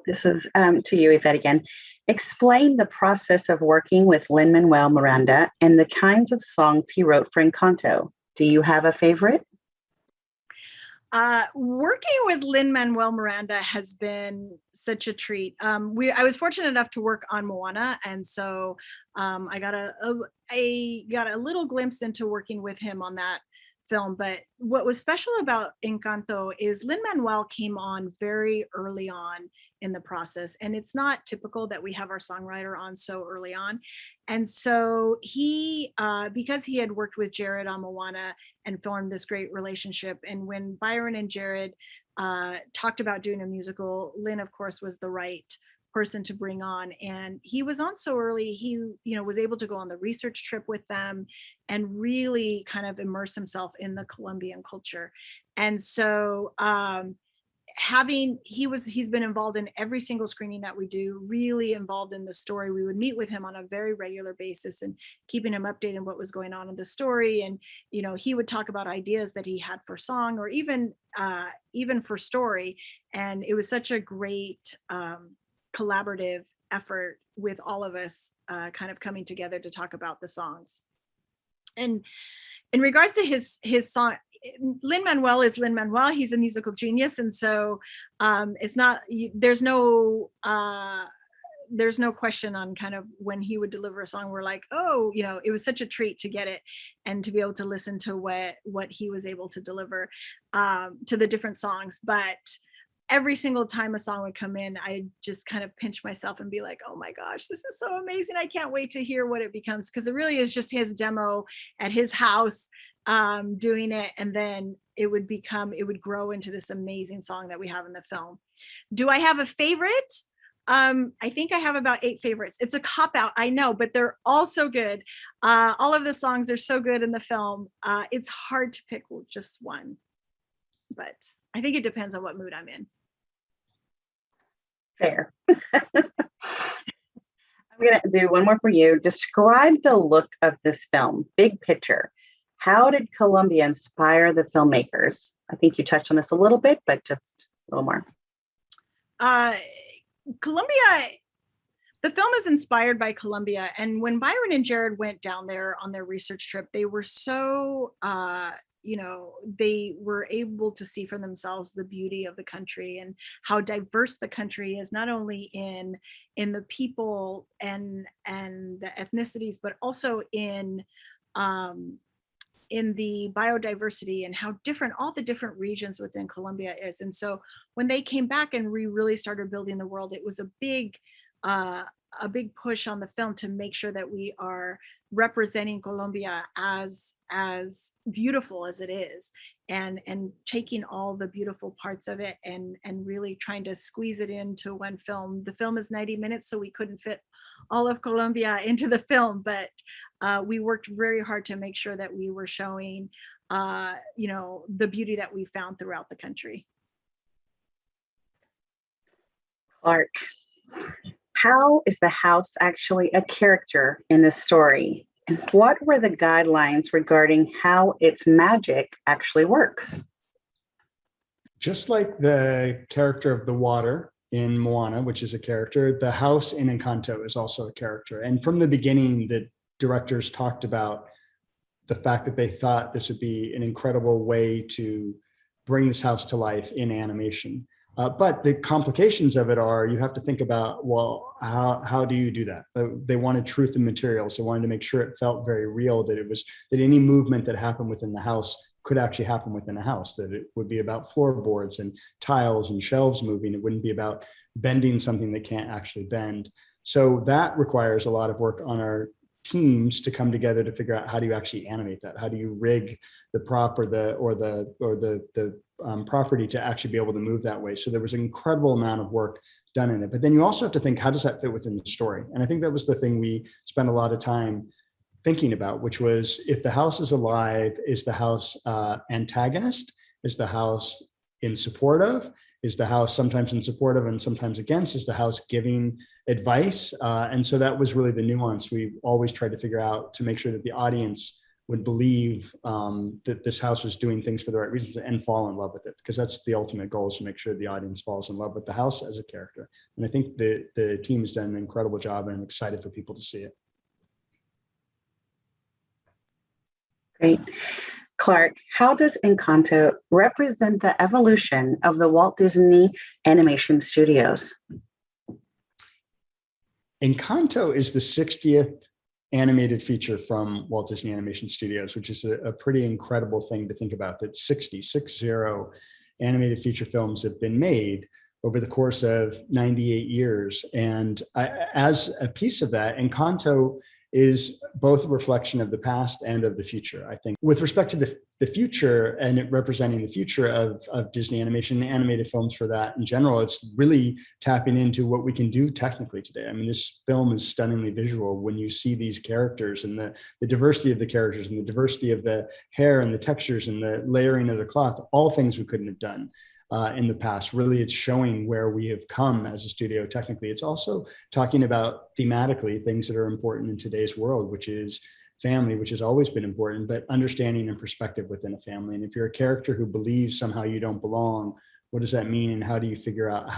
This is to you, Yvette, again. Explain the process of working with Lin-Manuel Miranda and the kinds of songs he wrote for Encanto. Do you have a favorite? Working with Lin-Manuel Miranda has been such a treat. I was fortunate enough to work on Moana, and so I got a little glimpse into working with him on that film. But what was special about Encanto is Lin-Manuel came on very early on in the process, and it's not typical that we have our songwriter on so early on. And so he, because he had worked with Jared on Moana and formed this great relationship, and when Byron and Jared talked about doing a musical, Lin, of course, was the right person to bring on, and he was on so early. He was able to go on the research trip with them and really kind of immerse himself in the Colombian culture. And so he's been involved in every single screening that we do, really involved in the story. We would meet with him on a very regular basis and keeping him updated on what was going on in the story. And he would talk about ideas that he had for song, or even for story. And it was such a great collaborative effort with all of us kind of coming together to talk about the songs. And in regards to his song, Lin-Manuel is Lin-Manuel. He's a musical genius, and so it's not, there's no question on kind of when he would deliver a song, we're like, oh, it was such a treat to get it and to be able to listen to what he was able to deliver to the different songs. But every single time a song would come in, I just kind of pinch myself and be like, oh my gosh, this is so amazing. I can't wait to hear what it becomes, because it really is just his demo at his house doing it, and then it would grow into this amazing song that we have in the film. Do I have a favorite? I think I have about 8 favorites. It's a cop-out, I know, but they're all so good. All of the songs are so good in the film. It's hard to pick just one, but I think it depends on what mood I'm in. Fair. I'm going to do one more for you. Describe the look of this film, big picture. How did Colombia inspire the filmmakers? I think you touched on this a little bit, but just a little more. Colombia, the film is inspired by Colombia. And when Byron and Jared went down there on their research trip, they were so, they were able to see for themselves the beauty of the country and how diverse the country is, not only in the people and the ethnicities, but also in the biodiversity and how different all the different regions within Colombia is. And so when they came back and we really started building the world, it was a big push on the film to make sure that we are representing Colombia as beautiful as it is, and taking all the beautiful parts of it and really trying to squeeze it into one film. The film is 90 minutes, so we couldn't fit all of Colombia into the film, but we worked very hard to make sure that we were showing the beauty that we found throughout the country. Clark, how is the house actually a character in this story? And what were the guidelines regarding how its magic actually works? Just like the character of the water in Moana, which is a character, the house in Encanto is also a character. And from the beginning, the directors talked about the fact that they thought this would be an incredible way to bring this house to life in animation. But the complications of it are, you have to think about, well, how do you do that? They wanted truth in materials. They wanted to make sure it felt very real, that any movement that happened within the house could actually happen within a house, that it would be about floorboards and tiles and shelves moving. It wouldn't be about bending something that can't actually bend. So that requires a lot of work on our teams to come together to figure out, how do you actually animate that? How do you rig the prop or the property to actually be able to move that way? So there was an incredible amount of work done in it. But then you also have to think, how does that fit within the story? And I think that was the thing we spent a lot of time thinking about, which was, if the house is alive, is the house antagonist? Is the house in support of? Is the house sometimes in support of and sometimes against? Is the house giving advice? And so that was really the nuance we always tried to figure out, to make sure that the audience would believe that this house was doing things for the right reasons and fall in love with it, because that's the ultimate goal, is to make sure the audience falls in love with the house as a character. And I think the team has done an incredible job, and I'm excited for people to see it. Great. Clark, how does Encanto represent the evolution of the Walt Disney Animation Studios? Encanto is the 60th animated feature from Walt Disney Animation Studios, which is a pretty incredible thing to think about, that 60 animated feature films have been made over the course of 98 years. And as a piece of that, Encanto is both a reflection of the past and of the future, I think. With respect to the future, and it representing the future of Disney animation and animated films for that in general, it's really tapping into what we can do technically today. I mean, this film is stunningly visual when you see these characters and the diversity of the characters and the diversity of the hair and the textures and the layering of the cloth, all things we couldn't have done in the past. Really, it's showing where we have come as a studio technically. It's also talking about thematically things that are important in today's world, which is family, which has always been important, but understanding and perspective within a family. And if you're a character who believes somehow you don't belong, what does that mean? And how do you figure out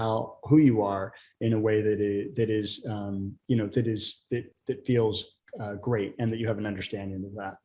who you are in a way that feels great, and that you have an understanding of that?